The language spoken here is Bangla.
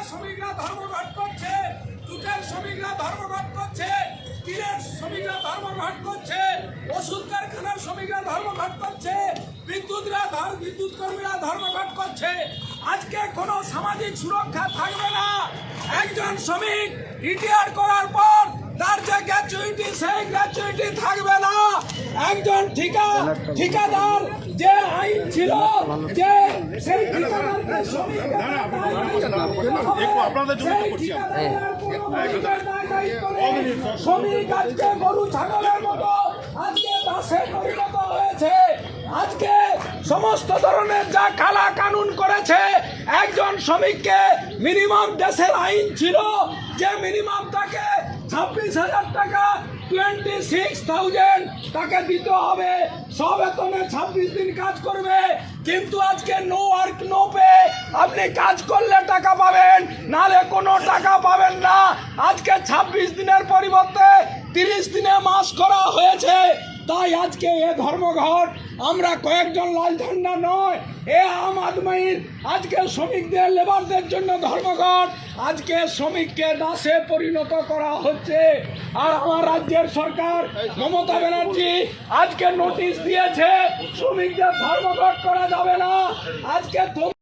শ্রমিকরা ধর্মঘট করছে, জুটের শ্রমিকরা ধর্মঘট করছে, তীরের শ্রমিকরা ধর্মঘট করছে, ওষুধ কারখানার শ্রমিকরা ধর্মঘট করছে, বিদ্যুৎ কর্মীরা ধর্মঘট করছে। আজকে কোনো সামাজিক সুরক্ষা থাকবে না। একজন শ্রমিক রিটায়ার করার পর তার যে গ্র্যাচুইটি, সেই গ্র্যাচুইটি থাকবে না। একজন ঠিকাদার যে আইন ছিল, যে সেই ঠিকাদারকে শ্রমিক আজকে গরু ছাগলের মতো আজকে দাসে পরিণত হয়েছে। আজকে সমস্ত ধরনের যা কালা কানুন করেছে, একজন শ্রমিককে মিনিমাম দেশের আইন ছিল যে মিনিমাম তাকে 26,000 টাকা 26,000 তাকে দিতে হবে, সব বেতনে 26 দিন কাজ করবে। কিন্তু আজকে নো ওয়ার্ক নো পে, আপনি কাজ করলে টাকা পাবেন, নালে কোনো টাকা পাবেন না। আজকে 26 দিনের পরিবর্তে 30 দিনে মাস করা হয়েছে। তাই আজকে এ ধর্মঘট আমরা কয়েকজন লাল ঝান্ডা নয়, এ আম আদমির আজকে শ্রমিকদের লেবারদের জন্য ধর্মঘট। আজকে শ্রমিককে দাসে পরিণত করা হচ্ছে। আর আমার রাজ্যের সরকার মমতা ব্যানার্জি আজকে নোটিশ দিয়েছে শ্রমিকদের ধর্মঘট করা যাবে না। আজকে